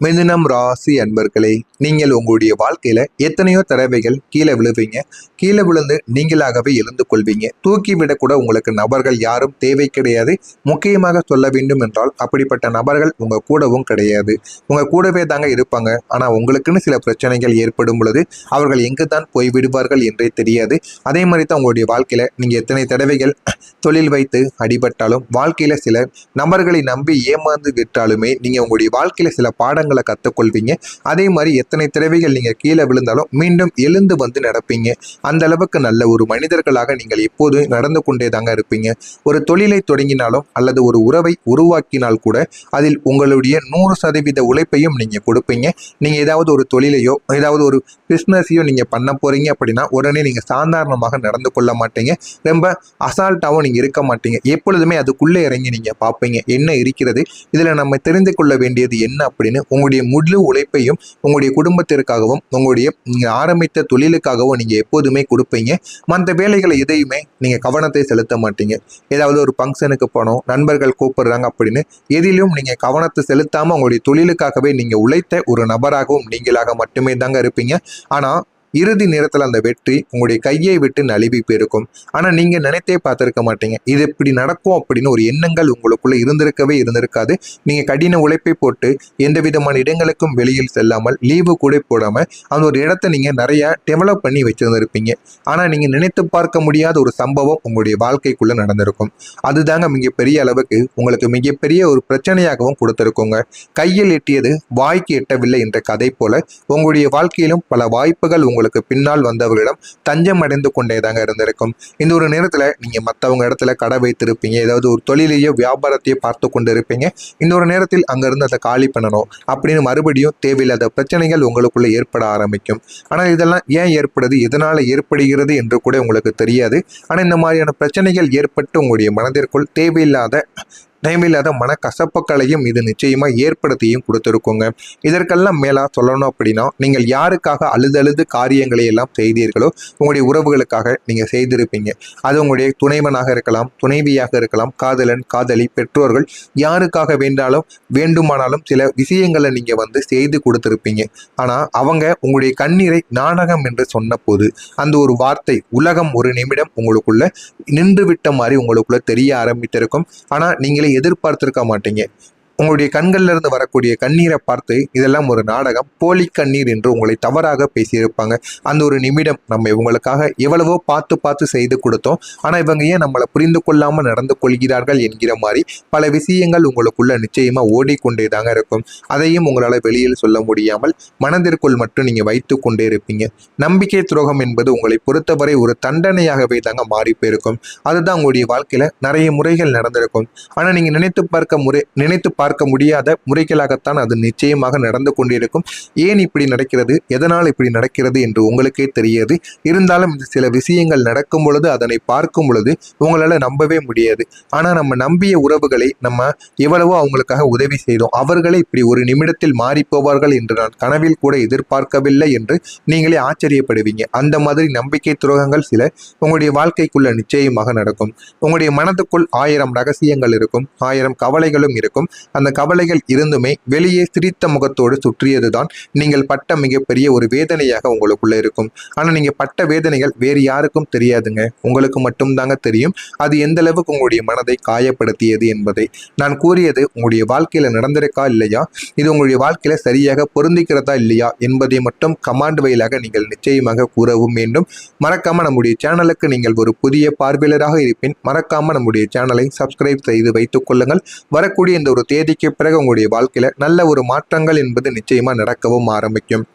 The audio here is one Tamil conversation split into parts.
மிதுனம் ராசி அன்பர்களே, நீங்கள் உங்களுடைய வாழ்க்கையில எத்தனையோ தடவைகள் கீழே விழுவீங்க. கீழே விழுந்து நீங்களாகவே எழுந்து கொள்வீங்க. தூக்கி விடக்கூட உங்களுக்கு நபர்கள் யாரும் தேவை கிடையாது. முக்கியமாக சொல்ல வேண்டும் என்றால் அப்படிப்பட்ட நபர்கள் உங்க கூடவும் கிடையாது. உங்க கூடவே தாங்க இருப்பாங்க. ஆனா உங்களுக்குன்னு சில பிரச்சனைகள் ஏற்படும் பொழுது அவர்கள் எங்கு தான் போய் விடுவார்கள் என்றே தெரியாது. அதே மாதிரி தான் உங்களுடைய வாழ்க்கையில நீங்க எத்தனை தடவைகள் தொழில் வைத்து அடிபட்டாலும், வாழ்க்கையில சில நபர்களை நம்பி ஏமாந்து விட்டாலுமே நீங்க உங்களுடைய வாழ்க்கையில சில பாடங்களை கற்றுக்கொள்வீங்க. அதே மாதிரி எத்தனை தடவைகள் நீங்க கீழே விழுந்தாலும் மீண்டும் எழுந்து வந்து நடப்பீங்க. அந்த அளவுக்கு நல்ல ஒரு மனிதர்களாக நீங்கள் எப்போதும் நடந்து கொண்டே தாங்க இருப்பீங்க. ஒரு தொழிலை தொடங்கினாலும் அல்லது ஒரு உறவை உருவாக்கினால் கூட அதில் உங்களுடைய 100% உழைப்பையும் நீங்க கொடுப்பீங்க. நீங்க ஏதாவது ஒரு தொழிலையோ ஏதாவது ஒரு பிஸ்னஸையோ நீங்க பண்ண போறீங்க அப்படின்னா உடனே நீங்க சாதாரணமாக நடந்து கொள்ள மாட்டீங்க. ரொம்ப அசால்ட்டாகவும் நீங்க இருக்க மாட்டீங்க. எப்பொழுதுமே அதுக்குள்ளே இறங்கி நீங்க பார்ப்பீங்க என்ன இருக்கிறது, இதுல நம்ம தெரிந்து கொள்ள வேண்டியது என்ன அப்படின்னு உங்களுடைய முழு உழைப்பையும் உங்களுடைய குடும்பத்திற்காகவும் உங்களுடைய ஆரம்பித்த தொழிலுக்காகவும் நீங்க எப்போதுமே கொடுப்பீங்க. மற்ற வேலைகளை எதையுமே நீங்க கவனத்தை செலுத்த மாட்டீங்க. ஏதாவது ஒரு ஃபங்க்ஷனுக்கு போனோம், நண்பர்கள் கூப்பிடுறாங்க அப்படின்னு எதிலும் நீங்க கவனத்தை செலுத்தாம உங்களுடைய தொழிலுக்காகவே நீங்க உழைத்த ஒரு நபராகவும் நீங்களாக மட்டுமே தாங்க இருப்பீங்க. ஆனா இறுதி நேரத்தில் அந்த வெற்றி உங்களுடைய கையை விட்டு நழுவி போயிருக்கும். ஆனால் நீங்கள் நினைத்தே பார்த்துருக்க மாட்டீங்க இது இப்படி நடக்கும் அப்படின்னு. ஒரு எண்ணங்கள் உங்களுக்குள்ள இருந்திருக்காது. நீங்கள் கடின உழைப்பை போட்டு எந்த விதமான இடங்களுக்கும் வெளியில் செல்லாமல் லீவு கூட போடாமல் அந்த ஒரு இடத்த நீங்கள் நிறைய டெவலப் பண்ணி வச்சிருந்திருப்பீங்க. ஆனால் நீங்கள் நினைத்து பார்க்க முடியாத ஒரு சம்பவம் உங்களுடைய வாழ்க்கைக்குள்ள நடந்திருக்கும். அதுதாங்க மிகப்பெரிய அளவுக்கு உங்களுக்கு மிகப்பெரிய ஒரு பிரச்சனையாகவும் கொடுத்திருக்குங்க. கையில் எட்டியது வாய்க்கு எட்டவில்லை என்ற கதை போல உங்களுடைய வாழ்க்கையிலும் பல வாய்ப்புகள் உங்களுக்கு பின்னால் வந்தவர்களிடம் தஞ்சம் அடைந்து கொண்டே தாங்க இருந்திருக்கும். இந்த ஒரு நேரத்துல நீங்க மற்றவங்க இடத்துல கடை வைத்திருப்பீங்க. ஏதாவது ஒரு தொழிலையோ வியாபாரத்தையோ பார்த்து கொண்டு இருப்பீங்க. இந்த ஒரு நேரத்தில் அங்கிருந்து அதை காலி பண்ணணும் அப்படின்னு மறுபடியும் தேவையில்லாத பிரச்சனைகள் உங்களுக்குள்ள ஏற்பட ஆரம்பிக்கும். ஆனா இதெல்லாம் ஏன் ஏற்படுது, எதனால ஏற்படுகிறது என்று கூட உங்களுக்கு தெரியாது. ஆனா இந்த மாதிரியான பிரச்சனைகள் ஏற்பட்டு உங்களுடைய மனதிற்குள் தேவையில்லாத மனக்கசப்புகளையும் இது நிச்சயமா ஏற்படுத்தியும் கொடுத்துருக்குங்க. இதற்கெல்லாம் மேலா சொல்லணும் அப்படின்னா, நீங்கள் யாருக்காக அழுது காரியங்களை எல்லாம் செய்தீர்களோ உங்களுடைய உறவுகளுக்காக நீங்க செய்திருப்பீங்க. அது உங்களுடைய துணைவனாக இருக்கலாம், துணைவியாக இருக்கலாம், காதலன் காதலி, பெற்றோர்கள், யாருக்காக வேண்டுமானாலும் சில விஷயங்களை நீங்க செய்து கொடுத்திருப்பீங்க. ஆனா அவங்க உங்களுடைய கண்ணீரை நாடகம் என்று சொன்ன போது அந்த ஒரு வார்த்தை உலகம் ஒரு நிமிடம் உங்களுக்குள்ள நின்று விட்ட மாதிரி உங்களுக்குள்ள தெரிய ஆரம்பித்திருக்கும். ஆனா நீங்களே எதிர்பார்த்திருக்க மாட்டீங்க. உங்களுடைய கண்கள்ல இருந்து வரக்கூடிய கண்ணீரை பார்த்து இதெல்லாம் ஒரு நாடகம், போலி கண்ணீர் என்று உங்களை தவறாக பேசியிருப்பாங்க. அந்த ஒரு நிமிடம் நம்ம இவங்களுக்காக எவ்வளவோ பார்த்து செய்து கொடுத்தோம், ஆனா இவங்க ஏன் நம்மளை புரிந்து கொள்ளாம நடந்து கொள்கிறார்கள் என்கிற மாதிரி பல விஷயங்கள் உங்களுக்குள்ள நிச்சயமா ஓடிக்கொண்டே தாங்க இருக்கும். அதையும் உங்களால வெளியில் சொல்ல முடியாமல் மனதிற்குள் மட்டும் நீங்க வைத்து கொண்டே இருப்பீங்க. நம்பிக்கை துரோகம் என்பது உங்களை பொறுத்தவரை ஒரு தண்டனையாகவே தாங்க மாறி போயிருக்கும். அதுதான் உங்களுடைய வாழ்க்கையில நிறைய முறைகள் நடந்திருக்கும். ஆனா நீங்க நினைத்து பார்க்க முடியாத முறைகளாகத்தான் அது நிச்சயமாக நடந்து கொண்டிருக்கும். ஏன் இப்படி நடக்கிறது, எதனால் இப்படி நடக்கிறது என்று உங்களுக்கே தெரியாது. இருந்தாலும் சில விஷயங்கள் நடக்கும் பொழுது அதனை பார்க்கும் பொழுது உங்களால நம்பவே முடியாது. ஆனா நம்ம நம்பிய உறவுகளை நம்ம எவ்வளவோ அவங்களுக்காக உதவி செய்தோம், அவர்களே இப்படி ஒரு நிமிடத்தில் மாறி போவார்கள் என்று நான் கனவில் கூட எதிர்பார்க்கவில்லை என்று நீங்களே ஆச்சரியப்படுவீங்க. அந்த மாதிரி நம்பிக்கை துரோகங்கள் சில உங்களுடைய வாழ்க்கைக்குள்ள நிச்சயமாக நடக்கும். உங்களுடைய மனதுக்குள் 1000 ரகசியங்கள் இருக்கும், 1000 கவலைகளும் இருக்கும். அந்த கவலைகள் இருந்துமே வெளியே சிரித்த முகத்தோடு சுற்றியதுதான் நீங்கள் பட்ட மிகப்பெரிய ஒரு வேதனையாக உங்களுக்குள்ள இருக்கும். ஆனா நீங்க பட்ட வேதனைகள் வேறு யாருக்கும் தெரியாதுங்க, உங்களுக்கு மட்டும் தாங்க தெரியும். அது எந்த அளவுக்கு உங்களுடைய மனதை காயப்படுத்தியது என்பதை நான் கூறியது உங்களுடைய வாழ்க்கையில நடந்திருக்கா இல்லையா, இது உங்களுடைய வாழ்க்கையில சரியாக பொருந்திக்கிறதா இல்லையா என்பதை மட்டும் கமாண்ட் வழியாக நீங்கள் நிச்சயமாக கூறவும் வேண்டும். மறக்காம நம்முடைய சேனலுக்கு நீங்கள் ஒரு புதிய பார்வையாளராக இருப்பின் மறக்காம நம்முடைய சேனலை சப்ஸ்கிரைப் செய்து வைத்துக் கொள்ளுங்கள். வரக்கூடிய இந்த ஒரு தேதிக்கு பிறகு உங்களுடைய வாழ்க்கையில நல்ல ஒரு மாற்றங்கள் என்பது நிச்சயமா நடக்கவும் ஆரம்பிக்கும்.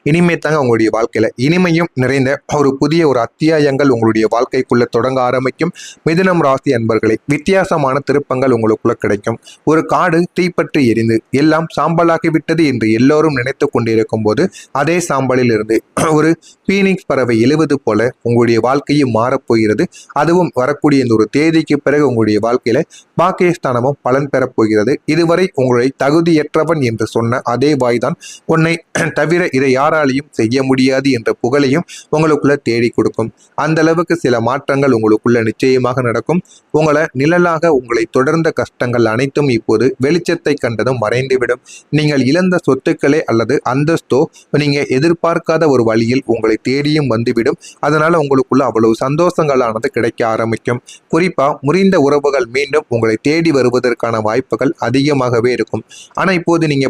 இனிமே தாங்க உங்களுடைய வாழ்க்கையில இனிமையும் நிறைந்த ஒரு புதிய ஒரு அத்தியாயங்கள் உங்களுடைய வாழ்க்கைக்குள்ள தொடங்க ஆரம்பிக்கும். மிதுனம் ராசி அன்பர்களை வித்தியாசமான திருப்பங்கள் உங்களுக்குள்ள கிடைக்கும். ஒரு காடு தீப்பற்றி எரிந்து எல்லாம் சாம்பலாகி விட்டது என்று எல்லோரும் நினைத்து கொண்டிருக்கும் போது அதே சாம்பலில் இருந்து ஒரு பீனிக்ஸ் பறவை எழுவது போல உங்களுடைய வாழ்க்கையும் மாறப்போகிறது. அதுவும் வரக்கூடிய இந்த ஒரு தேதிக்கு பிறகு உங்களுடைய வாழ்க்கையில பாக்கியஸ்தானமும் பலன் பெறப்போகிறது. இதுவரை உங்களை தகுதியற்றவன் என்று சொன்ன அதே வாய்தான் உன்னை தவிர இதை யாராலையும் செய்ய முடியாது என்ற புகழையும் உங்களுக்குள்ள தேடி கொடுக்கும். அந்த அளவுக்கு சில மாற்றங்கள் உங்களுக்குள்ள நிச்சயமாக நடக்கும். உங்களை நிழலாக உங்களை தொடர்ந்த கஷ்டங்கள் அனைத்தும் இப்போது வெளிச்சத்தை கண்டதும் மறைந்துவிடும். நீங்கள் இழந்த சொத்துக்களே அல்லது அந்தஸ்தோ நீங்க எதிர்பார்க்காத ஒரு வழியில் உங்களை தேடியும் வந்துவிடும். அதனால உங்களுக்குள்ள அவ்வளவு சந்தோஷங்களானது கிடைக்க ஆரம்பிக்கும். குறிப்பா முறிந்த உறவுகள் மீண்டும் உங்களை தேடி வருவதற்கான வாய்ப்புகள் அதிகமாகவே இருக்கும். ஆனா இப்போது நீங்க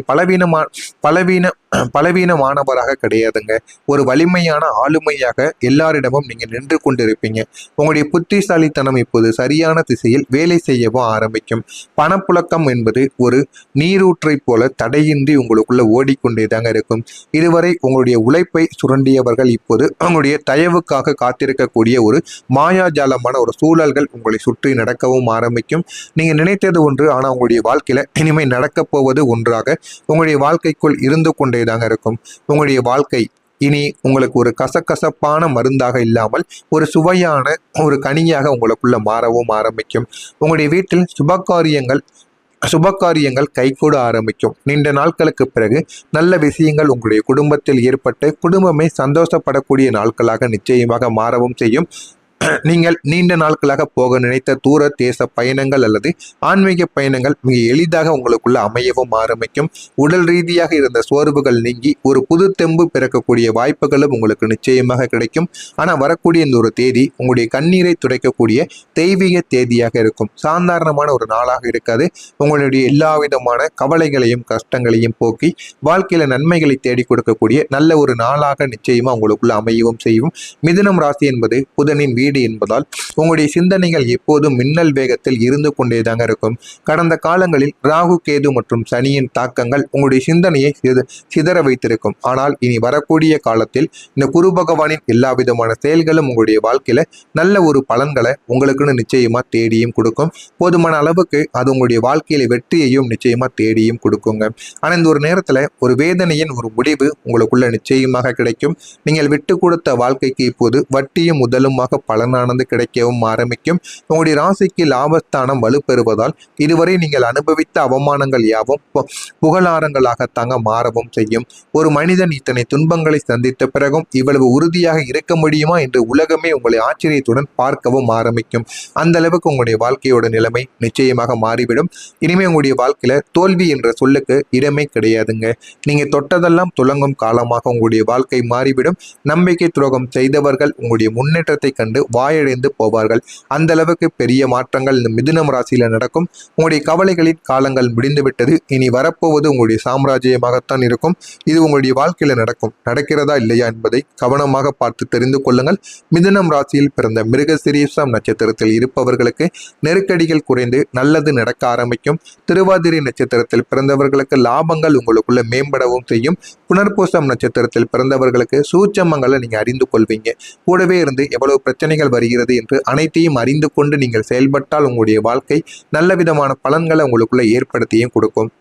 பலவீனமானவராக கிடையாதுங்க. ஒரு வலிமையான ஆளுமையாக எல்லாரிடமும் நீங்க நின்று கொண்டிருப்பீங்க. உங்களுடைய புத்திசாலித்தனம் இப்போது சரியான திசையில் வேலை செய்யவும் ஆரம்பிக்கும். பணப்புழக்கம் என்பது ஒரு நீரூற்றை போல தடையின்றி உங்களுக்குள்ள ஓடிக்கொண்டேதாங்க இருக்கும். இதுவரை உங்களுடைய உழைப்பை சுரண்டியவர்கள் இப்போது உங்களுடைய தயவுக்காக காத்திருக்கக்கூடிய ஒரு மாயாஜாலமான ஒரு சூழல்கள் உங்களை சுற்றி நடக்கவும் ஆரம்பிக்கும். நீங்க நினைத்தது ஒன்று, ஆனா உங்களுடைய வாழ்க்கையில இனிமே நடக்கப் போவது ஒன்றாக உங்களுடைய வாழ்க்கைக்குள் இருந்து கொண்டேதாங்க இருக்கும். உங்களுடைய வாழ்க்கை இனி உங்களுக்கு ஒரு கசகசப்பான மருந்தாக இல்லாமல் ஒரு சுவையான ஒரு கனியாக உங்களுக்குள்ள மாறவும் ஆரம்பிக்கும். உங்களுடைய வீட்டில் சுபகாரியங்கள் கைகூட ஆரம்பிக்கும். நீண்ட நாட்களுக்கு பிறகு நல்ல விஷயங்கள் உங்களுடைய குடும்பத்தில் ஏற்பட்டு குடும்பமே சந்தோஷப்படக்கூடிய நாட்களாக நிச்சயமாக மாறவும் செய்யும். நீங்கள் நீண்ட நாட்களாக போக நினைத்த தூர தேச பயணங்கள் அல்லது ஆன்மீக பயணங்கள் மிக எளிதாக உங்களுக்குள்ள அமையவும் ஆரம்பிக்கும். உடல் ரீதியாக இருந்த சோர்வுகள் நீங்கி ஒரு புது தெம்பு பிறக்கக்கூடிய வாய்ப்புகளும் உங்களுக்கு நிச்சயமாக கிடைக்கும். ஆனால் வரக்கூடிய இந்த ஒரு தேதி உங்களுடைய கண்ணீரை துடைக்கக்கூடிய தெய்வீக தேதியாக இருக்கும். சாதாரணமான ஒரு நாளாக இருக்காது. உங்களுடைய எல்லா விதமான கவலைகளையும் கஷ்டங்களையும் போக்கி வாழ்க்கையில நன்மைகளை தேடி கொடுக்கக்கூடிய நல்ல ஒரு நாளாக நிச்சயமா உங்களுக்குள்ள அமையவும் செய்யும். மிதுனம் ராசி என்பது புதனின் வீடு என்பதால் உங்களுடைய சிந்தனைகள் எப்போதும் மின்னல் வேகத்தில் இருந்து கொண்டேதாங்க இருக்கும். கடந்த காலங்களில் ராகு கேது மற்றும் சனியின் தாக்கங்கள் உங்களுடைய சிந்தனையை சிதற வைத்திருக்கும். ஆனால் இனி வரக்கூடிய காலத்தில் இந்த குரு பகவானின் எல்லா விதமான செயல்களும் உங்களுடைய வாழ்க்கையில நல்ல ஒரு பலன்களை உங்களுக்குன்னு நிச்சயமா தேடியும் கொடுக்கும். போதுமான அளவுக்கு அது உங்களுடைய வாழ்க்கையில வெற்றியையும் நிச்சயமா தேடியும் கொடுக்குங்க. ஆனா இந்த ஒரு நேரத்துல ஒரு வேதனையின் ஒரு முடிவு உங்களுக்குள்ள நிச்சயமாக கிடைக்கும். நீங்கள் விட்டு கொடுத்த வாழ்க்கைக்கு இப்போது வட்டியும் முதலுமாக பலனானது கிடைக்கவும் ஆரம்பிக்கும். உங்களுடைய ராசிக்கு லாபஸ்தானம் வலுப்பெறுவதால் இதுவரை நீங்கள் அனுபவித்த அவமானங்கள் யாவும் புகழாரங்களாகத்தாங்க மாறவும் செய்யும். ஒரு மனிதன் இத்தனை துன்பங்களை சந்தித்த பிறகும் இவ்வளவு உறுதியாக இருக்க முடியுமா என்று உலகமே உங்களை ஆச்சரியத்துடன் பார்க்கவும் ஆரம்பிக்கும். அந்த அளவுக்கு உங்களுடைய வாழ்க்கையோட நிலைமை நிச்சயமாக மாறிவிடும். இனிமே உங்களுடைய வாழ்க்கையில தோல்வி என்ற சொல்லுக்கு இடமே கிடையாதுங்க. நீங்க தொட்டதெல்லாம் துலங்கும் காலமாக உங்களுடைய வாழ்க்கை மாறிவிடும். நம்பிக்கை துரோகம் செய்தவர்கள் உங்களுடைய முன்னேற்றத்தை கண்டு வாயடைந்து போவார்கள். அந்த அளவுக்கு பெரிய மாற்றங்கள் இந்த மிதுனம் ராசியில நடக்கும். உங்களுடைய கவலைகளின் காலங்கள் முடிந்துவிட்டது. இனி வரப்போவது உங்களுடைய சாம்ராஜ்யமாகத்தான் இருக்கும். இது உங்களுடைய வாழ்க்கையில நடக்கிறதா இல்லையா என்பதை கவனமாக பார்த்து தெரிந்து கொள்ளுங்கள். மிதுனம் ராசியில் பிறந்த மிருகசீரிஷம் நட்சத்திரத்தில் இருப்பவர்களுக்கு நெருக்கடிகள் குறைந்து நல்லது நடக்க ஆரம்பிக்கும். திருவாதிரை நட்சத்திரத்தில் பிறந்தவர்களுக்கு லாபங்கள் உங்களுக்குள்ள மேம்படவும் செய்யும். புனர்பூசம் நட்சத்திரத்தில் பிறந்தவர்களுக்கு சூட்சமங்களை நீங்க அறிந்து கொள்வீங்க. கூடவே இருந்து எவ்வளவு பிரச்சனைகள் வருகிறது என்று அனைத்தையும் அறிந்து கொண்டு நீங்கள் செயல்பட்டால் உங்களுடைய வாழ்க்கை நல்ல விதமான பலன்களை உங்களுக்குள்ள ஏற்படுத்தியும் கொடுக்கும்.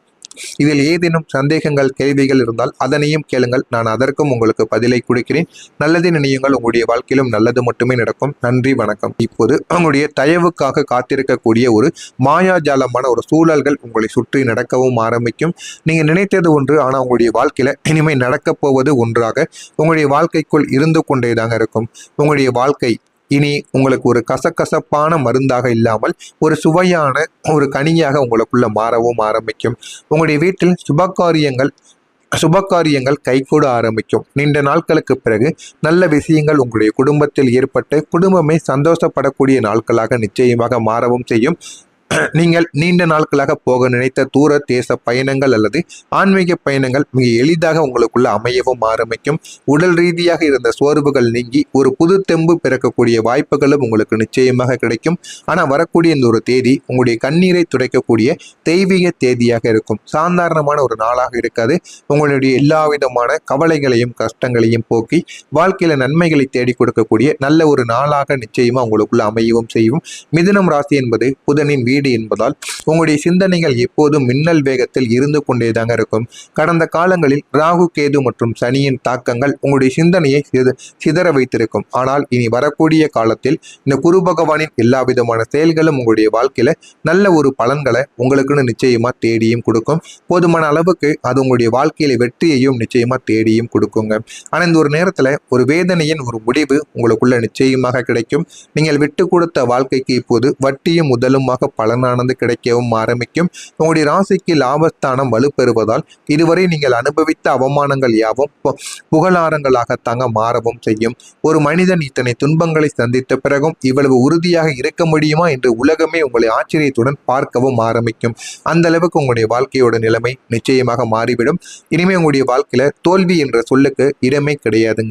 இதில் ஏதேனும் சந்தேகங்கள் கேள்விகள் இருந்தால் அதனையும் கேளுங்கள். நான் அதற்கும் உங்களுக்கு பதிலை கொடுக்கிறேன். நல்லதை நினையுங்கள். உங்களுடைய வாழ்க்கையிலும் நல்லது மட்டுமே நடக்கும். நன்றி, வணக்கம். இப்போது உங்களுடைய தயவுக்காக காத்திருக்கக்கூடிய ஒரு மாயாஜாலமான ஒரு சூழல்கள் உங்களை சுற்றி நடக்கவும் ஆரம்பிக்கும். நீங்க நினைத்தது ஒன்று, ஆனா உங்களுடைய வாழ்க்கையில இனிமே நடக்கப் போவது ஒன்றாக உங்களுடைய வாழ்க்கைக்குள் இருந்து கொண்டேதாங்க இருக்கும். உங்களுடைய வாழ்க்கை இனி உங்களுக்கு ஒரு கசகசப்பான மருந்தாக இல்லாமல் ஒரு சுவையான ஒரு கனியாக உங்களுக்குள்ள மாறவும் ஆரம்பிக்கும். உங்களுடைய வீட்டில் சுபகாரியங்கள் கைகூட ஆரம்பிக்கும். நீண்ட நாட்களுக்கு பிறகு நல்ல விஷயங்கள் உங்களுடைய குடும்பத்தில் ஏற்பட்டு குடும்பமே சந்தோஷப்படக்கூடிய நாட்களாக நிச்சயமாக மாறவும் செய்யும். நீங்கள் நீண்ட நாட்களாக போக நினைத்த தூர தேச பயணங்கள் அல்லது ஆன்மீக பயணங்கள் மிக எளிதாக உங்களுக்குள்ள அமையவும் ஆரம்பிக்கும். உடல் ரீதியாக இருந்த சோர்வுகள் நீங்கி ஒரு புது தெம்பு பிறக்கக்கூடிய வாய்ப்புகளும் உங்களுக்கு நிச்சயமாக கிடைக்கும். ஆனால் வரக்கூடிய இந்த ஒரு தேதி உங்களுடைய கண்ணீரை துடைக்கக்கூடிய தெய்வீக தேதியாக இருக்கும். சாதாரணமான ஒரு நாளாக இருக்காது. உங்களுடைய எல்லா விதமான கவலைகளையும் கஷ்டங்களையும் போக்கி வாழ்க்கையில நன்மைகளை தேடி கொடுக்கக்கூடிய நல்ல ஒரு நாளாக நிச்சயமா உங்களுக்குள்ள அமையவும் செய்யும். மிதுனம் ராசி என்பது புதனின் வீடு என்பதால் உங்களுடைய சிந்தனைகள் எப்போதும் மின்னல் வேகத்தில் இருந்து கொண்டேதாங்க இருக்கும். கடந்த காலங்களில் ராகு கேது மற்றும் சனியின் தாக்கங்கள் உங்களுடைய சிந்தனையை சிதற வைத்திருக்கும். ஆனால் இனி வரக்கூடிய காலத்தில் இந்த குரு பகவானின் எல்லா விதமான செயல்களும் உங்களுடைய வாழ்க்கையில நல்ல ஒரு பலன்களை உங்களுக்குன்னு நிச்சயமா தேடியும் கொடுக்கும். போதுமான அளவுக்கு அது உங்களுடைய வாழ்க்கையில வெற்றியையும் நிச்சயமா தேடியும் கொடுக்குங்க. ஆனா இந்த ஒரு நேரத்துல ஒரு வேதனையின் ஒரு முடிவு உங்களுக்குள்ள நிச்சயமாக கிடைக்கும். நீங்கள் விட்டு கொடுத்த வாழ்க்கைக்கு இப்போது வட்டியும் முதலுமாக பலனானது கிடைக்கவும் ஆரம்பிக்கும். உங்களுடைய ராசிக்கு லாபஸ்தானம் வலுப்பெறுவதால் இதுவரை நீங்கள் அனுபவித்த அவமானங்கள் யாவும் புகழாரங்களாகத்தாங்க மாறவும் செய்யும். ஒரு மனிதன் இத்தனை துன்பங்களை சந்தித்த பிறகும் இவ்வளவு உறுதியாக இருக்க முடியுமா என்று உலகமே உங்களை ஆச்சரியத்துடன் பார்க்கவும் ஆரம்பிக்கும். அந்த அளவுக்கு உங்களுடைய வாழ்க்கையோட நிலைமை நிச்சயமாக மாறிவிடும். இனிமே உங்களுடைய வாழ்க்கையில தோல்வி என்ற சொல்லுக்கு இடமே கிடையாதுங்க.